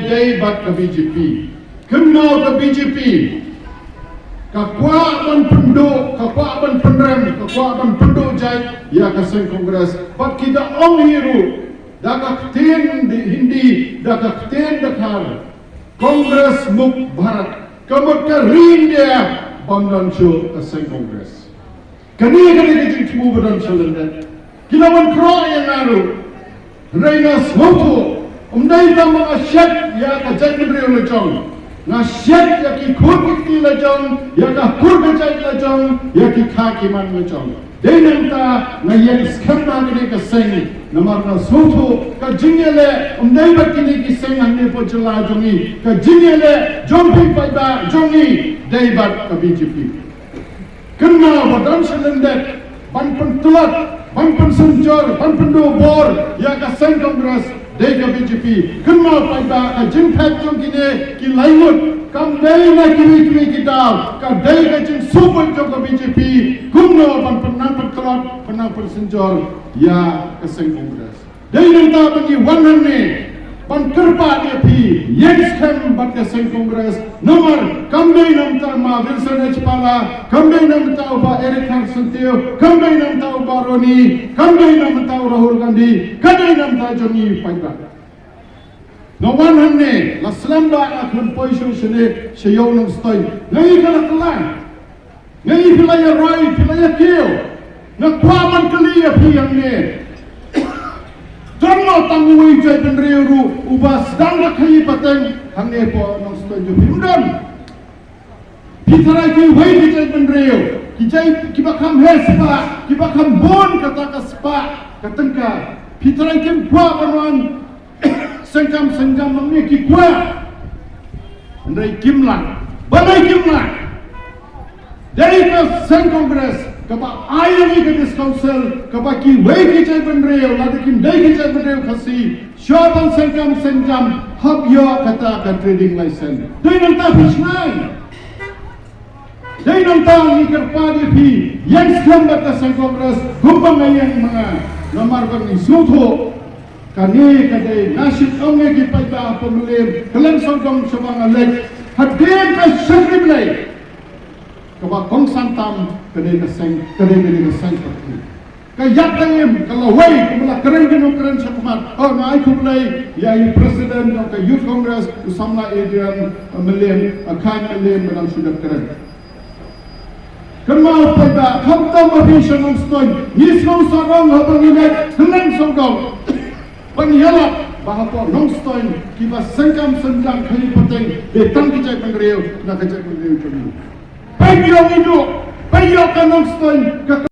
day bat ke BJP. Kenal ke BJP. Kwah ban penduk, kwah ban penrem, kwah ban penduk jait, ya kasih kongres. Bat kita hiru, dah keten di Hindi, dah keten dekar. Kongres Muk Bharat, kemud ke India, bandan show kasih kongres. Kani kejeng cemu badan selendet. Kita ban khroh yang aru, reina smoto, umdai tambah shet, ya jaitbynriew lecong. Na shet ya ki khur ki lajong ya ka khur ka jai lajong ya ki kha ki man lajong denanta na yen skhamna ni ka seng namar na sotho ka jingele umdai bat ki ki seng anne po jala jongi ka jingele jompi pai jongi dei bat ka BJP kenna badan selendet ban pentulat ban pensunjor ban pendu bor ya ka seng kongres dei ka BJP kenma pai ka jingphat jongi ne ki laimut kam dei na kiwi kita ka dei ka jing super jong ka BJP kumno ban penang pentulat penang pensunjor ya ka seng kongres dei nanta bagi wanan ne ban kerpa dia pi yes kam bat ka seng kongres nomor kam dei namta ma Wilson Pala kam dei namta ba Eric Harsentio kam dei namta ba Ronnie kam dei namta Rahul Gandhi kam dei namta Johnny Paiba no one hanne la slamba akun poisu sene seyo nang stoi ngai kala kala ngai pilaya roi pilaya kio na kwaman kali ya pi yang ne Jangan tangui jaitbynriew ru ubas dan rakai pateng hangne po nang stoi jo pimdan Pitarai ki wai ki jaitbynriew ki jai ki bakam hespa ki bakam bon kata ka spa katengka pitarai ki kwa banwan senjam mangni ki kwa ndai kimlan banai kimlan dari ka sen kongres kapa ayami ke dis council kapa ki wei ki jaitbynriew ladi kim dai ki jaitbynriew khasi shoban senjam hab yo kata ka trading license dai nanta bisnai dai nanta ni kerpa di pi yang skambat ka sen kongres gumpang ayang mga nomor bang ni sutho kani kadai nasib onge ki paita pemilih kalian songkong sebang alek hadir ka sekriblai kaba kong santam kadai ka seng pati kayak tangim kalau wei kumala keren sakumat oh na ai kumlai ya presiden of the youth congress usamla Adrian Million akan million dalam sudah keren kenal pada hamtam abishan ongstoi nisong sarong habang ilek kalian songkong Panyalap bahawa nongstoin kiba senjam kali pateng detang ki jaitbynriew na ka jaitbynriew jomi. Payok itu, payok ka nongstoin